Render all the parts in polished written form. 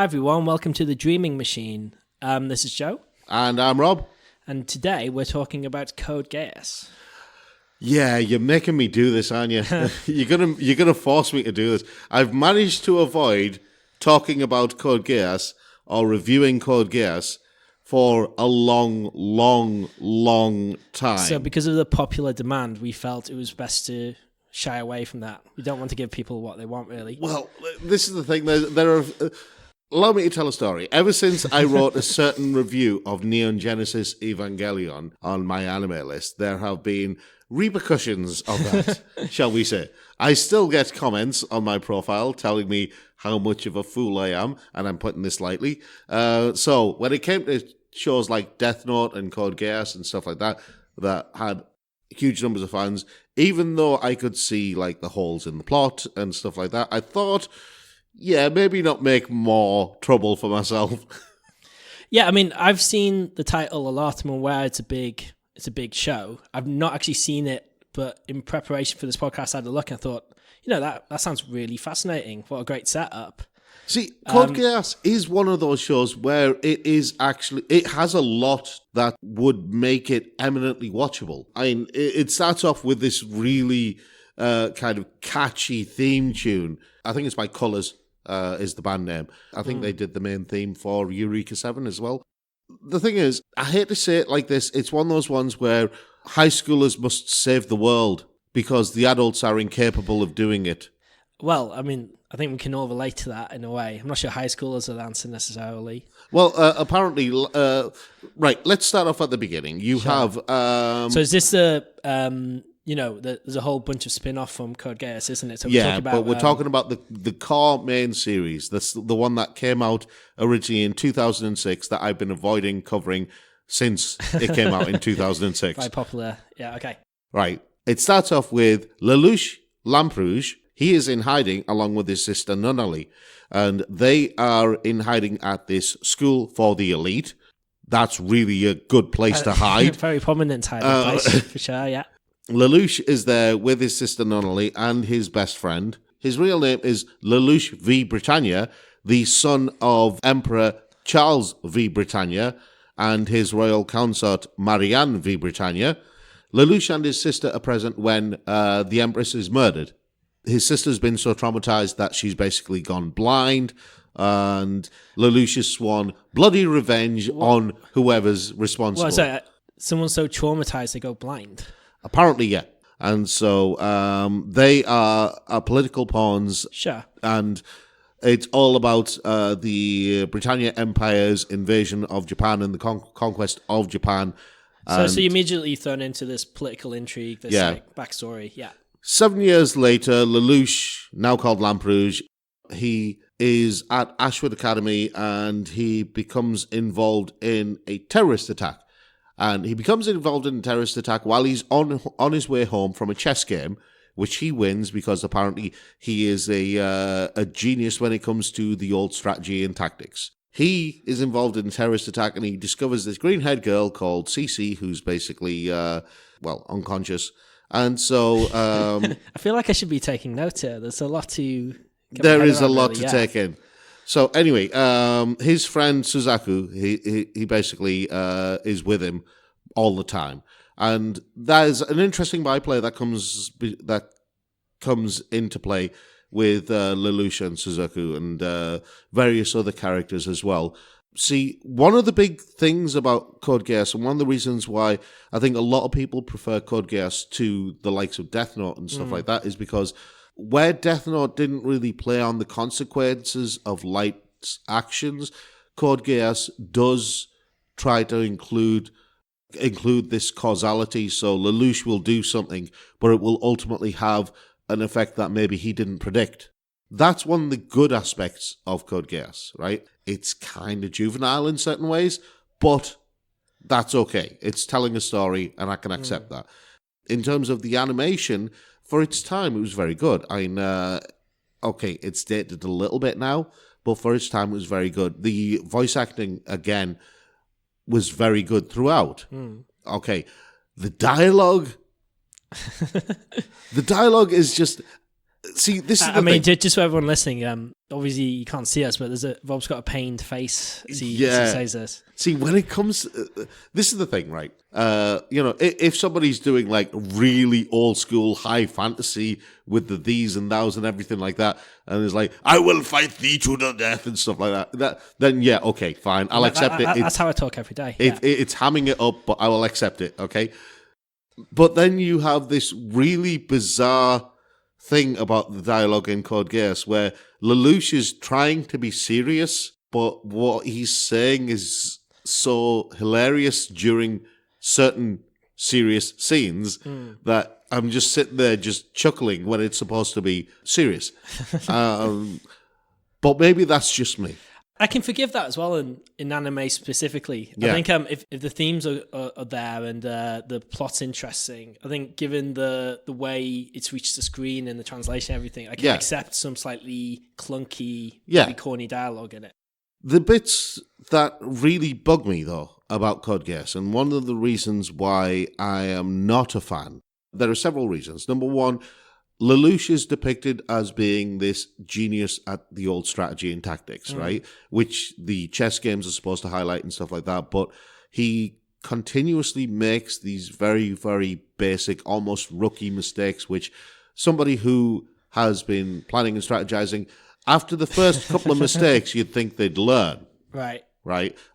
everyone, welcome to the Dreaming Machine. This is Joe. And I'm Rob. And today we're talking about Code Geass. Yeah, you're making me do this, aren't you? You're gonna force me to do this. I've managed to avoid talking about Code Geass or reviewing Code Geass for a long time. So because of the popular demand, we felt it was best to shy away from that. We don't want to give people what they want, really. Well, this is the thing. There are... Allow me to tell a story. Ever since I wrote a certain review of Neon Genesis Evangelion on my anime list, there have been repercussions of that, shall we say. I still get comments on my profile telling me how much of a fool I am, and I'm putting this lightly. So when it came to shows like Death Note and Code Geass and stuff like that, that had huge numbers of fans, even though I could see like the holes in the plot and stuff like that, I thought... yeah, maybe not make more trouble for myself. Yeah, I mean, I've seen the title a lot. I'm aware it's a big show. I've not actually seen it, but in preparation for this podcast, I had a look and I thought, that sounds really fascinating. What a great setup. See, Code Geass is one of those shows where it has a lot that would make it eminently watchable. I mean, it starts off with this really kind of catchy theme tune. I think it's by Colours. Is the band name. I think they did the main theme for Eureka 7 as well. The thing is, I hate to say it like this, it's one of those ones where high schoolers must save the world because the adults are incapable of doing it. Well, I mean, I think we can all relate to that in a way. I'm not sure high schoolers are the answer necessarily. Well, apparently, right, let's start off at the beginning. You have... so is this there's a whole bunch of spin-off from Code Geass, isn't it? So but we're talking about the core main series. That's the one that came out originally in 2006 that I've been avoiding covering since it came out in 2006. Very popular. Yeah, okay. Right. It starts off with Lelouch Lamperouge. He is in hiding along with his sister Nunnally. And they are in hiding at this school for the elite. That's really a good place to hide. Very prominent hiding place, for sure, yeah. Lelouch is there with his sister Nunnally and his best friend. His real name is Lelouch V. Britannia, the son of Emperor Charles V. Britannia and his royal consort Marianne V. Britannia. Lelouch and his sister are present when the Empress is murdered. His sister's been so traumatized that she's basically gone blind, and Lelouch has sworn bloody revenge on whoever's responsible. Well, so someone's so traumatized they go blind? Apparently, yeah. And so they are political pawns. Sure. And it's all about the Britannia Empire's invasion of Japan and the conquest of Japan. So you're immediately thrown into this political intrigue, this backstory. Yeah. 7 years later, Lelouch, now called Lamperouge, he is at Ashwood Academy and he becomes involved in a terrorist attack. And he becomes involved in a terrorist attack while he's on his way home from a chess game, which he wins because apparently he is a genius when it comes to the old strategy and tactics. He is involved in a terrorist attack and he discovers this green-haired girl called Cece, who's basically, unconscious. And so... I feel like I should be taking notes here. There's a lot to... There is a lot to take in. So anyway, his friend Suzaku, he basically is with him all the time, and there's an interesting byplay that comes into play with Lelouch and Suzaku and various other characters as well. See, one of the big things about Code Geass, and one of the reasons why I think a lot of people prefer Code Geass to the likes of Death Note and stuff like that, is because where Death Note didn't really play on the consequences of Light's actions, Code Geass does try to include this causality. So Lelouch will do something, but it will ultimately have an effect that maybe he didn't predict. That's one of the good aspects of Code Geass, right? It's kind of juvenile in certain ways, but that's okay. It's telling a story, and I can accept that. In terms of the animation, for its time, it was very good. I mean, okay, it's dated a little bit now, but for its time, it was very good. The voice acting, again, was very good throughout. Okay, the dialogue... the dialogue is just... See, this is I mean, just for everyone listening, obviously you can't see us, but Rob's got a pained face as he says this. See, when it comes, this is the thing, right? If somebody's doing like really old school high fantasy with the these and thous and everything like that, and it's like, I will fight thee to the death and stuff like that, then yeah, okay, fine, I'll accept it. That's how I talk every day. It's hamming it up, but I will accept it, okay? But then you have this really bizarre thing about the dialogue in Code Geass where Lelouch is trying to be serious, but what he's saying is so hilarious during certain serious scenes that I'm just sitting there just chuckling when it's supposed to be serious. But maybe that's just me. I can forgive that as well in anime specifically. Yeah. I think if the themes are there and the plot's interesting, I think given the way it's reached the screen and the translation and everything, I can accept some slightly clunky, maybe corny dialogue in it. The bits that really bug me, though, about Code Geass, and one of the reasons why I am not a fan, there are several reasons. Number one, Lelouch is depicted as being this genius at the old strategy and tactics, right? Which the chess games are supposed to highlight and stuff like that. But he continuously makes these very, very basic, almost rookie mistakes, which somebody who has been planning and strategizing, after the first couple of mistakes, you'd think they'd learn. Right?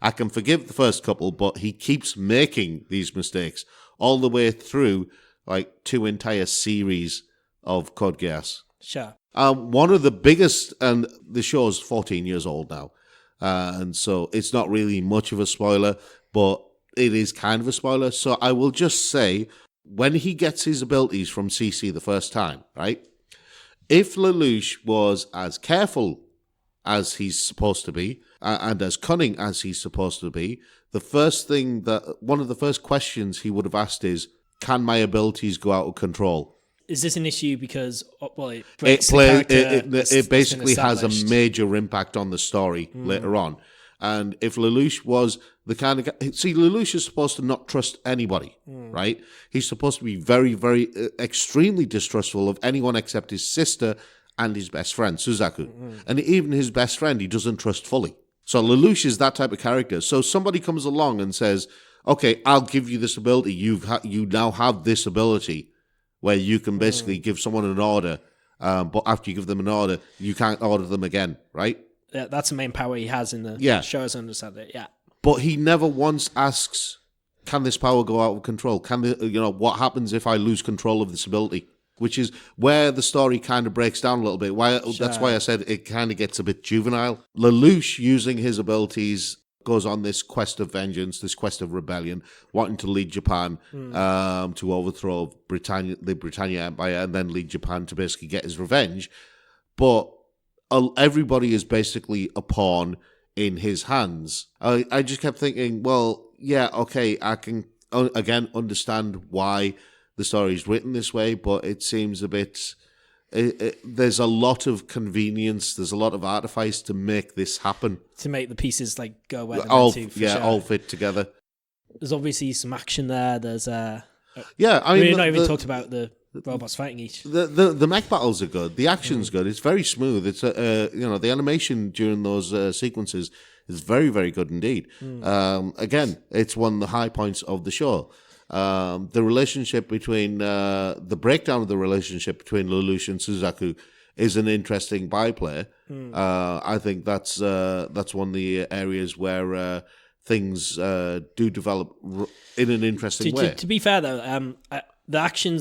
I can forgive the first couple, but he keeps making these mistakes all the way through like 2 entire series of Code Geass. Sure. One of the biggest, and the show's 14 years old now, and so it's not really much of a spoiler, but it is kind of a spoiler. So I will just say, when he gets his abilities from CC the first time, right? If Lelouch was as careful as he's supposed to be, and as cunning as he's supposed to be, one of the first questions he would have asked is, can my abilities go out of control? Is this an issue because it breaks the character? It basically has a major impact on the story later on. And if Lelouch was the kind of guy... See, Lelouch is supposed to not trust anybody, right? He's supposed to be very, very, extremely distrustful of anyone except his sister and his best friend, Suzaku. And even his best friend, he doesn't trust fully. So Lelouch is that type of character. So somebody comes along and says, okay, I'll give you this ability. You now have this ability where you can basically give someone an order, but after you give them an order, you can't order them again, right? Yeah, that's the main power he has in the show, as I understand it, yeah. But he never once asks, can this power go out of control? What happens if I lose control of this ability? Which is where the story kind of breaks down a little bit. That's why I said it kind of gets a bit juvenile. Lelouch, using his abilities, goes on this quest of vengeance, this quest of rebellion, wanting to lead Japan to overthrow the Britannia Empire, and then lead Japan to basically get his revenge. But everybody is basically a pawn in his hands. I just kept thinking, well, yeah, okay, I can again understand why the story is written this way, but it seems a bit... there's a lot of convenience, there's a lot of artifice to make this happen. To make the pieces go where they're meant to, sure. All fit together. There's obviously some action there. There's we've not even talked about the robots fighting each. The mech battles are good. The action's good. It's very smooth. It's the animation during those sequences is very, very good indeed. Again, it's one of the high points of the show. The relationship between the breakdown of the relationship between Lelouch and Suzaku is an interesting byplay. I think that's one of the areas where things do develop in an interesting way. To be fair, though, the action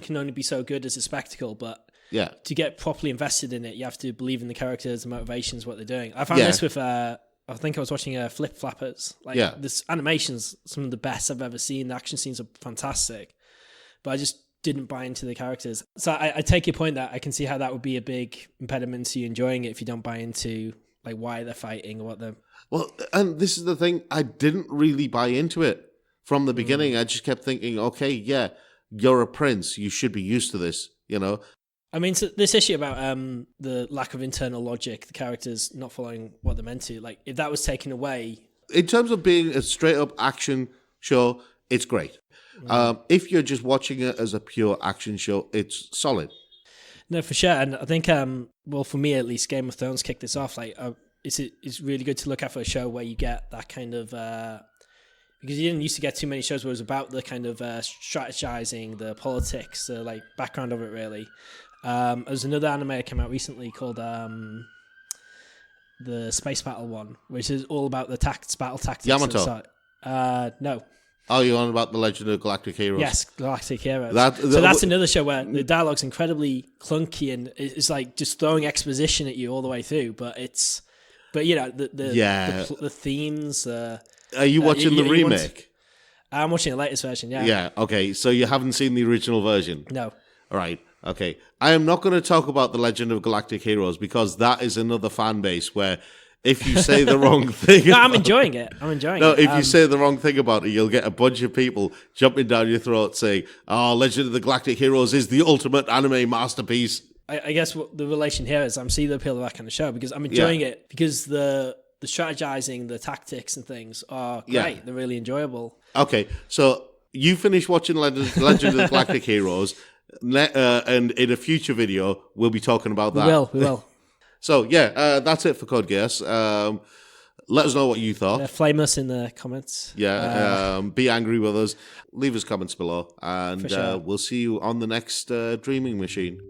can only be so good as a spectacle, but to get properly invested in it, you have to believe in the characters, the motivations, what they're doing. I found this with... I think I was watching Flip Flappers. This animation's some of the best I've ever seen. The action scenes are fantastic, but I just didn't buy into the characters. So I take your point that I can see how that would be a big impediment to you enjoying it if you don't buy into why they're fighting or what they're... Well, and this is the thing. I didn't really buy into it from the beginning. I just kept thinking, okay, yeah, you're a prince. You should be used to this, I mean, so this issue about the lack of internal logic, the characters not following what they're meant to, if that was taken away... In terms of being a straight-up action show, it's great. If you're just watching it as a pure action show, it's solid. No, for sure. And I think, well, for me at least, Game of Thrones kicked this off. Like, it's really good to look at for a show where you get that kind of because you didn't used to get too many shows where it was about the kind of strategizing, the politics, the like background of it. Really, there's another anime that came out recently called the Space Battle one, which is all about the battle tactics. Yamato. No. Oh, you're on about the Legend of Galactic Heroes? Yes, Galactic Heroes. So that's another show where the dialogue's incredibly clunky and it's like just throwing exposition at you all the way through. But you know the themes. Are you watching the remake? I'm watching the latest version. Yeah. Yeah. Okay. So you haven't seen the original version? No. All right. Okay. I am not going to talk about the Legend of Galactic Heroes because that is another fan base where. If you say the wrong thing... No, I'm enjoying it. No, if you say the wrong thing about it, you'll get a bunch of people jumping down your throat saying, oh, Legend of the Galactic Heroes is the ultimate anime masterpiece. I guess what the relation here is I'm seeing the appeal of that kind of show because I'm enjoying it because the strategizing, the tactics and things are great. Yeah. They're really enjoyable. Okay, so you finish watching Legend of the Galactic Heroes and in a future video, we'll be talking about that. We will. So, that's it for Code Geass. Let us know what you thought. Flame us in the comments. Be angry with us. Leave us comments below. And sure. We'll see you on the next Dreaming Machine.